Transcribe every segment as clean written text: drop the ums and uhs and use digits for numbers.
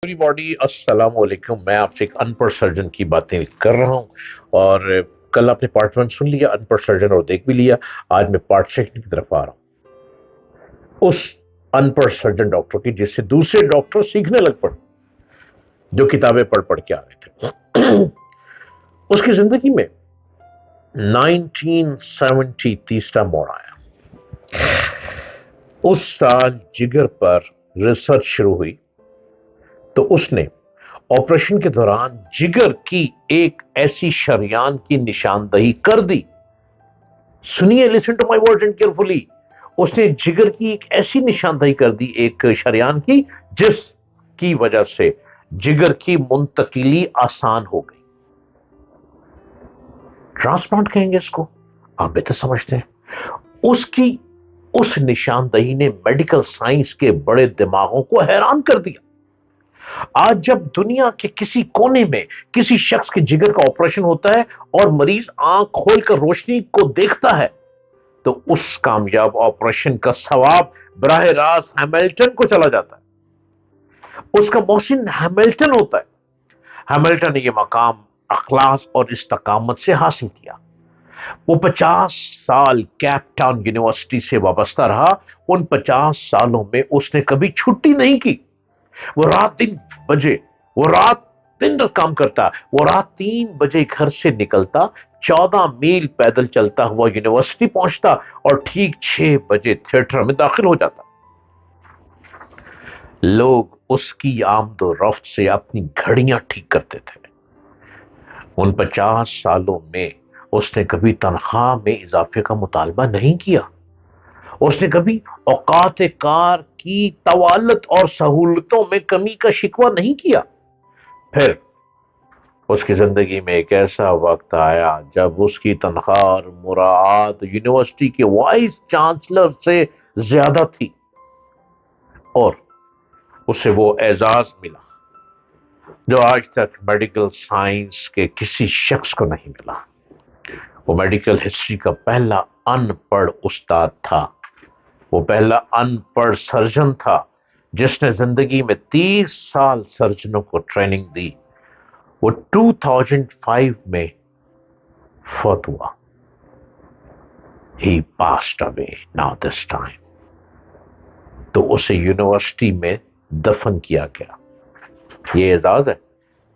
पूरी बॉडी अस्सलाम वालेकुम। मैं आपसे एक अनपढ़ सर्जन की बातें कर रहा हूँ। और कल आपने पार्ट वन सुन लिया अनपढ़ सर्जन और देख भी लिया। आज मैं पार्ट सेकंड की तरफ आ रहा हूँ, उस अनपढ़ सर्जन डॉक्टर की जिससे दूसरे डॉक्टर सीखने लग पड़े, जो किताबें पढ़ पढ़ के आ रहे थे। उसकी जिंदगी में 1970 तीसरा मोड़ आया। उस साल जिगर पर रिसर्च शुरू हुई तो उसने ऑपरेशन के दौरान जिगर की एक ऐसी शरियान की निशानदही कर दी। सुनिए, listen to my words and carefully. उसने जिगर की एक ऐसी निशानदही कर दी, एक शरियान की, जिस की वजह से जिगर की मुंतकिली आसान हो गई। ट्रांसप्लांट कहेंगे इसको, आप बेहतर समझते हैं। उसकी उस निशानदही ने मेडिकल साइंस के बड़े दिमागों को हैरान कर दिया। आज जब दुनिया के किसी कोने में किसी शख्स के जिगर का ऑपरेशन होता है और मरीज आंख खोलकर रोशनी को देखता है, तो उस कामयाब ऑपरेशन का सवाब बराह रास्त हैमिल्टन को चला जाता है। उसका मोहसिन हैमिल्टन होता है। हैमिल्टन ने यह मकाम अखलास और इस्तकामत से हासिल किया। वो 50 साल केप टाउन यूनिवर्सिटी से वाबस्ता रहा। उन 50 सालों में उसने कभी छुट्टी नहीं की। वो रात दिन बजे वो रात दिन रात काम करता। वो रात 3 बजे घर से निकलता, 14 मील पैदल चलता हुआ यूनिवर्सिटी पहुंचता और ठीक 6 बजे थिएटर में दाखिल हो जाता। लोग उसकी आमदो रफ्त से अपनी घड़ियां ठीक करते थे। उन 50 सालों में उसने कभी तनख्वाह में इजाफे का मुतालबा नहीं किया। उसने कभी औकात कार की तवालत और सहूलतों में कमी का शिकवा नहीं किया। फिर उसकी जिंदगी में एक ऐसा वक्त आया जब उसकी तनख्वाह और मुराद यूनिवर्सिटी के वाइस चांसलर से ज्यादा थी और उसे वो एजाज मिला जो आज तक मेडिकल साइंस के किसी शख्स को नहीं मिला। वो मेडिकल हिस्ट्री का पहला अनपढ़ उस्ताद था। वो पहला अनपढ़ सर्जन था जिसने जिंदगी में 30 साल सर्जनों को ट्रेनिंग दी। वो 2005 में फौत हुआ। He passed away now this time। तो उसे यूनिवर्सिटी में दफन किया गया। ये एजाज है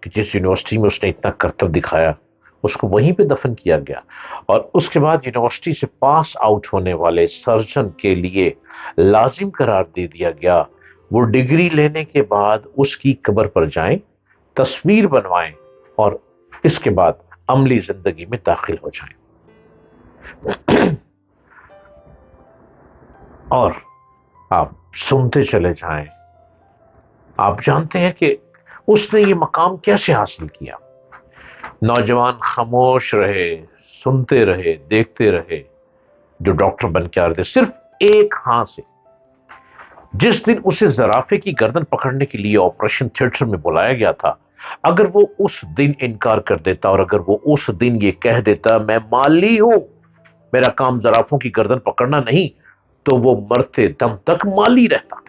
कि जिस यूनिवर्सिटी में उसने इतना करतब दिखाया, उसको वहीं पे दफन किया गया। और उसके बाद यूनिवर्सिटी से पास आउट होने वाले सर्जन के लिए लाजिम करार दे दिया गया वो डिग्री लेने के बाद उसकी कब्र पर जाएं, तस्वीर बनवाएं और इसके बाद अमली जिंदगी में दाखिल हो जाएं। और आप सुनते चले जाएं। आप जानते हैं कि उसने ये मकाम कैसे हासिल किया। नौजवान खामोश रहे, सुनते रहे, देखते रहे जो डॉक्टर बन के आ रहे थे, सिर्फ एक हाथ से। जिस दिन उसे जराफे की गर्दन पकड़ने के लिए ऑपरेशन थिएटर में बुलाया गया था, अगर वो उस दिन इनकार कर देता और अगर वो उस दिन ये कह देता मैं माली हूं, मेरा काम जराफों की गर्दन पकड़ना नहीं, तो वो मरते दम तक माली रहता।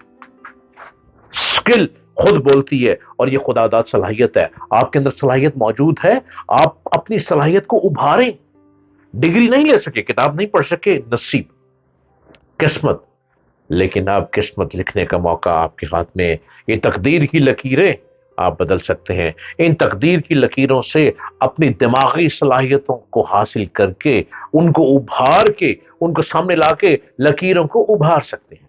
स्किल खुद बोलती है और ये खुदादाद सलाहियत है। आपके अंदर सलाहियत मौजूद है, आप अपनी सलाहियत को उभारें। डिग्री नहीं ले सके, किताब नहीं पढ़ सके, नसीब, किस्मत, लेकिन अब किस्मत लिखने का मौका आपके हाथ में। ये तकदीर की लकीरें आप बदल सकते हैं। इन तकदीर की लकीरों से अपनी दिमागी सलाहियतों को हासिल करके, उनको उभार के, उनको सामने लाके लकीरों को उभार सकते हैं।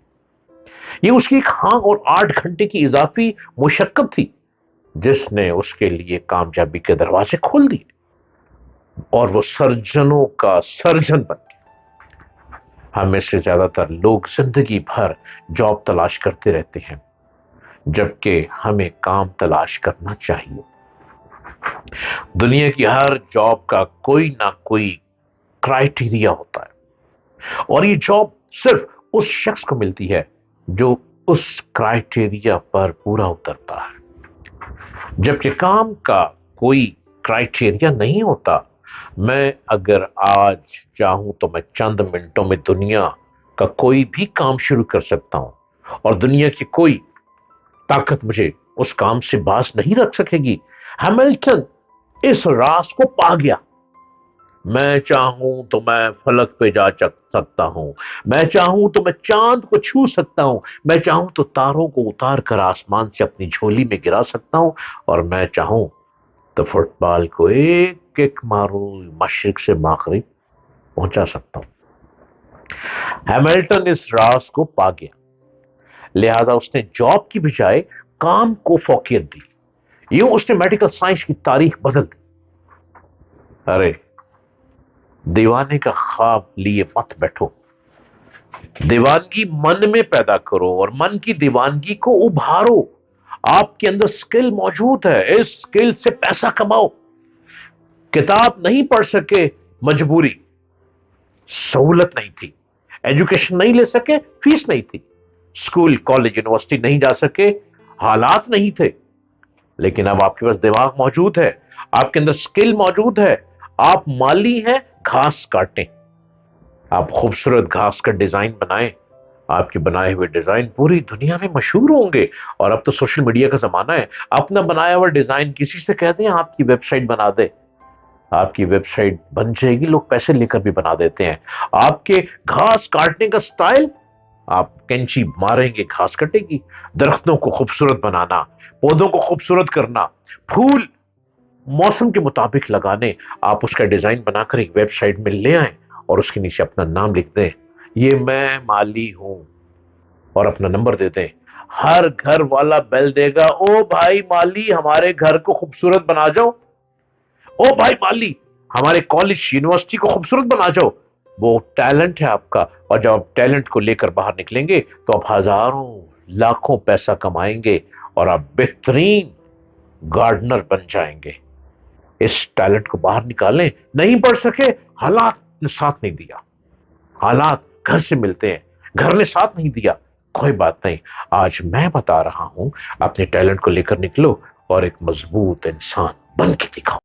ये उसकी एक हाँ और 8 घंटे की इजाफी मुशक्कत थी जिसने उसके लिए कामयाबी के दरवाजे खोल दिए और वो सर्जनों का सर्जन बन गया। हमें से ज्यादातर लोग जिंदगी भर जॉब तलाश करते रहते हैं, जबकि हमें काम तलाश करना चाहिए। दुनिया की हर जॉब का कोई ना कोई क्राइटेरिया होता है और ये जॉब सिर्फ उस शख्स को मिलती है जो उस क्राइटेरिया पर पूरा उतरता है। जबकि काम का कोई क्राइटेरिया नहीं होता। मैं अगर आज चाहूं तो मैं चंद मिनटों में दुनिया का कोई भी काम शुरू कर सकता हूं और दुनिया की कोई ताकत मुझे اس کام سے باز نہیں رکھ سکے گی۔ ہیملٹن اس راز کو پا گیا۔ میں چاہوں تو میں فلک پہ جا سکتا ہوں، میں چاہوں تو میں چاند کو چھو سکتا ہوں، میں چاہوں تو تاروں کو اتار کر آسمان سے اپنی جھولی میں گرا سکتا ہوں، اور میں چاہوں تو فٹ بال کو ایک ایک مارو مشرق سے مغرب پہنچا سکتا ہوں۔ ہیملٹن اس راز کو پا گیا، لہذا اس نے جاب کی بجائے کام کو فوقیت دی۔ یوں اس نے میڈیکل سائنس کی تاریخ بدل دی۔ ارے دیوانے کا خواب لیے مت بیٹھو، دیوانگی من میں پیدا کرو اور من کی دیوانگی کو ابھارو۔ آپ کے اندر سکل موجود ہے، اس سکل سے پیسہ کماؤ۔ کتاب نہیں پڑھ سکے، مجبوری، سہولت نہیں تھی، ایجوکیشن نہیں لے سکے، فیس نہیں تھی، اسکول کالج یونیورسٹی نہیں جا سکے، حالات نہیں تھے، لیکن اب آپ کے پاس دماغ موجود ہے، آپ کے اندر سکل موجود ہے، آپ مالی ہیں، گھاس کاٹیں، آپ خوبصورت گھاس کا ڈیزائن بنائیں، آپ کے بنائے ہوئے ڈیزائن پوری دنیا میں مشہور ہوں گے۔ اور اب تو سوشل میڈیا کا زمانہ ہے، اپنا بنایا ہوا ڈیزائن کسی سے کہہ دیں آپ کی ویب سائٹ بنا دے، آپ کی ویب سائٹ بن جائے گی، لوگ پیسے لے کر بھی بنا دیتے ہیں۔ آپ کے گھاس کاٹنے کا سٹائل، آپ کینچی ماریں گے گھاس کٹے گی۔ درختوں کو خوبصورت بنانا، پودوں کو خوبصورت کرنا، پھول موسم کے مطابق لگانے، آپ اس کا ڈیزائن بنا کر ایک ویب سائٹ میں لے آئیں اور اس کے نیچے اپنا نام لکھ دیں، یہ میں مالی ہوں، اور اپنا نمبر دے دیں۔ ہر گھر والا بیل دے گا، او بھائی مالی ہمارے گھر کو خوبصورت بنا جاؤ، او بھائی مالی ہمارے کالج یونیورسٹی کو خوبصورت بنا جاؤ۔ وہ ٹیلنٹ ہے آپ کا، اور جب آپ ٹیلنٹ کو لے کر باہر نکلیں گے تو آپ ہزاروں لاکھوں پیسہ کمائیں گے اور آپ بہترین گارڈنر بن جائیں گے۔ اس ٹیلنٹ کو باہر نکالیں، نہیں پڑھ سکے، حالات نے ساتھ نہیں دیا، حالات گھر سے ملتے ہیں، گھر نے ساتھ نہیں دیا، کوئی بات نہیں، آج میں بتا رہا ہوں، اپنے ٹیلنٹ کو لے کر نکلو اور ایک مضبوط انسان بن کے دکھاؤ۔